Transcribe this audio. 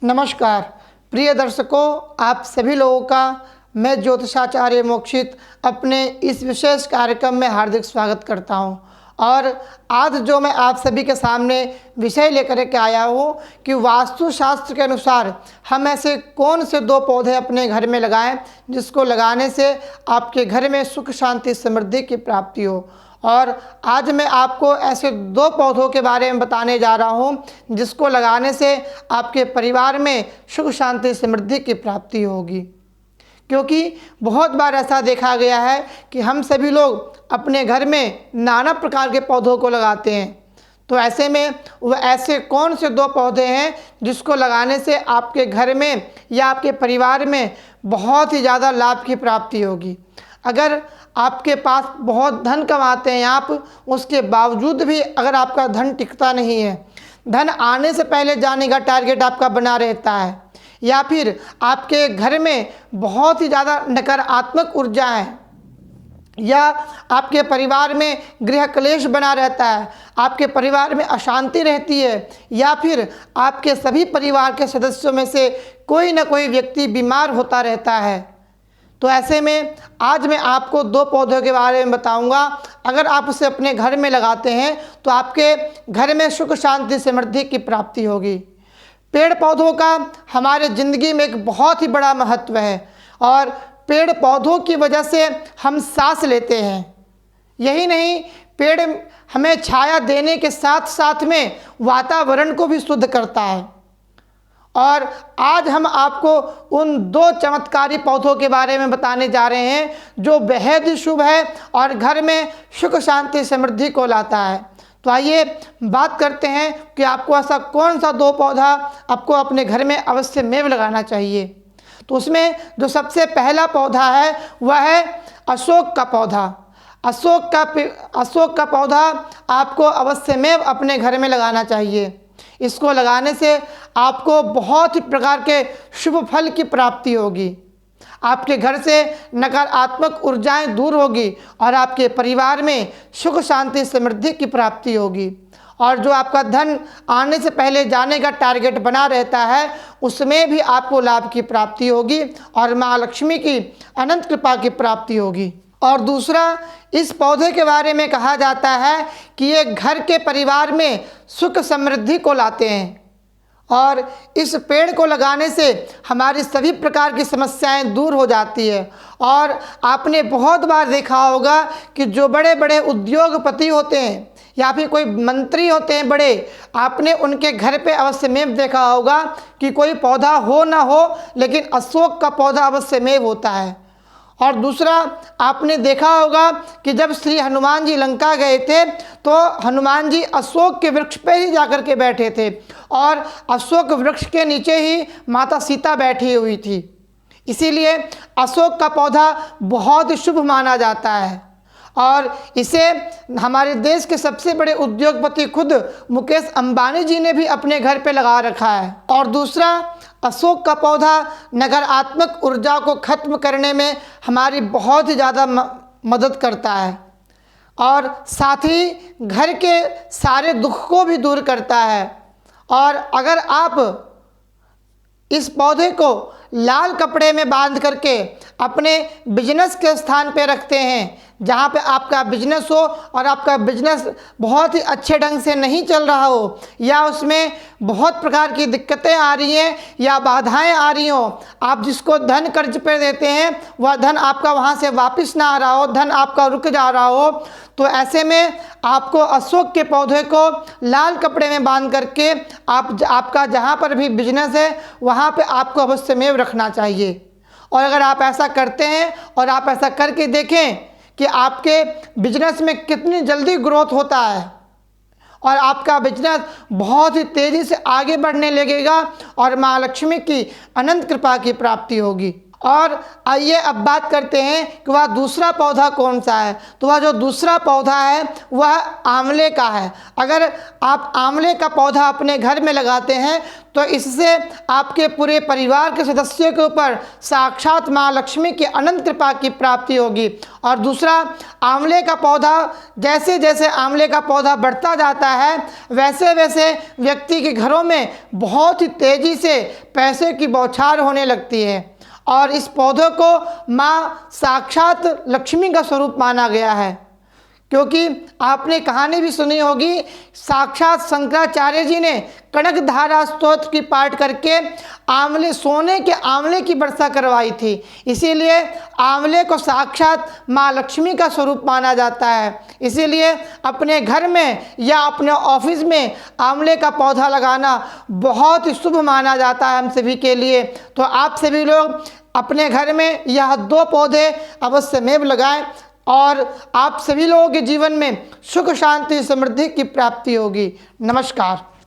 नमस्कार प्रिय दर्शकों, आप सभी लोगों का मैं ज्योतिषाचार्य मोक्षित अपने इस विशेष कार्यक्रम में हार्दिक स्वागत करता हूं। और आज जो मैं आप सभी के सामने विषय लेकर के आया हूं कि वास्तुशास्त्र के अनुसार हम ऐसे कौन से दो पौधे अपने घर में लगाएं जिसको लगाने से आपके घर में सुख शांति समृद्धि की प्राप्ति हो। और आज मैं आपको ऐसे दो पौधों के बारे में बताने जा रहा हूं जिसको लगाने से आपके परिवार में सुख शांति समृद्धि की प्राप्ति होगी। क्योंकि बहुत बार ऐसा देखा गया है कि हम सभी लोग अपने घर में नाना प्रकार के पौधों को लगाते हैं। तो ऐसे में वह ऐसे कौन से दो पौधे हैं जिसको लगाने से आपके घर में या आपके परिवार में बहुत ही ज़्यादा लाभ की प्राप्ति होगी। अगर आपके पास बहुत धन कमाते हैं आप, उसके बावजूद भी अगर आपका धन टिकता नहीं है, धन आने से पहले जाने का टारगेट आपका बना रहता है, या फिर आपके घर में बहुत ही ज़्यादा नकारात्मक ऊर्जा है, या आपके परिवार में गृह क्लेश बना रहता है, आपके परिवार में अशांति रहती है, या फिर आपके सभी परिवार के सदस्यों में से कोई ना कोई व्यक्ति बीमार होता रहता है, तो ऐसे में आज मैं आपको दो पौधों के बारे में बताऊंगा। अगर आप उसे अपने घर में लगाते हैं तो आपके घर में सुख शांति समृद्धि की प्राप्ति होगी। पेड़ पौधों का हमारे ज़िंदगी में एक बहुत ही बड़ा महत्व है और पेड़ पौधों की वजह से हम सांस लेते हैं। यही नहीं, पेड़ हमें छाया देने के साथ साथ में वातावरण को भी शुद्ध करता है। और आज हम आपको उन दो चमत्कारी पौधों के बारे में बताने जा रहे हैं जो बेहद ही शुभ है और घर में सुख शांति समृद्धि को लाता है। तो आइए बात करते हैं कि आपको ऐसा कौन सा दो पौधा आपको अपने घर में अवश्य में लगाना चाहिए। तो उसमें जो सबसे पहला पौधा है वह है अशोक का पौधा। अशोक का पौधा आपको अवश्य में अपने घर में लगाना चाहिए। इसको लगाने से आपको बहुत ही प्रकार के शुभ फल की प्राप्ति होगी। आपके घर से नकारात्मक ऊर्जाएं दूर होगी और आपके परिवार में सुख शांति समृद्धि की प्राप्ति होगी। और जो आपका धन आने से पहले जाने का टारगेट बना रहता है उसमें भी आपको लाभ की प्राप्ति होगी और माँ लक्ष्मी की अनंत कृपा की प्राप्ति होगी। और दूसरा, इस पौधे के बारे में कहा जाता है कि ये घर के परिवार में सुख समृद्धि को लाते हैं और इस पेड़ को लगाने से हमारी सभी प्रकार की समस्याएं दूर हो जाती है। और आपने बहुत बार देखा होगा कि जो बड़े बड़े उद्योगपति होते हैं या फिर कोई मंत्री होते हैं बड़े, आपने उनके घर पे अवश्य में देखा होगा कि कोई पौधा हो ना हो लेकिन अशोक का पौधा अवश्य में होता है। और दूसरा, आपने देखा होगा कि जब श्री हनुमान जी लंका गए थे तो हनुमान जी अशोक के वृक्ष पे ही जाकर के बैठे थे और अशोक वृक्ष के नीचे ही माता सीता बैठी हुई थी। इसीलिए अशोक का पौधा बहुत शुभ माना जाता है और इसे हमारे देश के सबसे बड़े उद्योगपति खुद मुकेश अंबानी जी ने भी अपने घर पे लगा रखा है। और दूसरा, अशोक का पौधा नकारात्मक ऊर्जा को खत्म करने में हमारी बहुत ही ज़्यादा मदद करता है और साथ ही घर के सारे दुख को भी दूर करता है। और अगर आप इस पौधे को लाल कपड़े में बांध करके अपने बिजनेस के स्थान पे रखते हैं, जहाँ पे आपका बिजनेस हो और आपका बिजनेस बहुत ही अच्छे ढंग से नहीं चल रहा हो या उसमें बहुत प्रकार की दिक्कतें आ रही हैं या बाधाएं आ रही हो, आप जिसको धन कर्ज पे देते हैं वह धन आपका वहाँ से वापस ना आ रहा हो, धन आपका रुक जा रहा हो, तो ऐसे में आपको अशोक के पौधे को लाल कपड़े में बांध करके आपका जहाँ पर भी बिजनेस है वहाँ पे आपको अवश्य में रखना चाहिए। और अगर आप ऐसा करते हैं और आप ऐसा करके देखें कि आपके बिजनेस में कितनी जल्दी ग्रोथ होता है और आपका बिजनेस बहुत ही तेज़ी से आगे बढ़ने लगेगा और माँ लक्ष्मी की अनंत कृपा की प्राप्ति होगी। और आइए अब बात करते हैं कि वह दूसरा पौधा कौन सा है। तो वह जो दूसरा पौधा है वह आंवले का है। अगर आप आंवले का पौधा अपने घर में लगाते हैं तो इससे आपके पूरे परिवार के सदस्यों के ऊपर साक्षात माँ लक्ष्मी की अनंत कृपा की प्राप्ति होगी। और दूसरा, आंवले का पौधा, जैसे जैसे आंवले का पौधा बढ़ता जाता है वैसे वैसे व्यक्ति के घरों में बहुत ही तेज़ी से पैसे की बौछार होने लगती है। और इस पौधे को माँ साक्षात लक्ष्मी का स्वरूप माना गया है, क्योंकि आपने कहानी भी सुनी होगी, साक्षात शंकराचार्य जी ने कनक धारा स्तोत्र की पाठ करके आंवले, सोने के आंवले की वर्षा करवाई थी। इसीलिए आंवले को साक्षात माँ लक्ष्मी का स्वरूप माना जाता है। इसीलिए अपने घर में या अपने ऑफिस में आंवले का पौधा लगाना बहुत ही शुभ माना जाता है हम सभी के लिए। तो आप सभी लोग अपने घर में यह 2 पौधे अवश्यमेव लगाएं और आप सभी लोगों के जीवन में सुख शांति समृद्धि की प्राप्ति होगी। नमस्कार।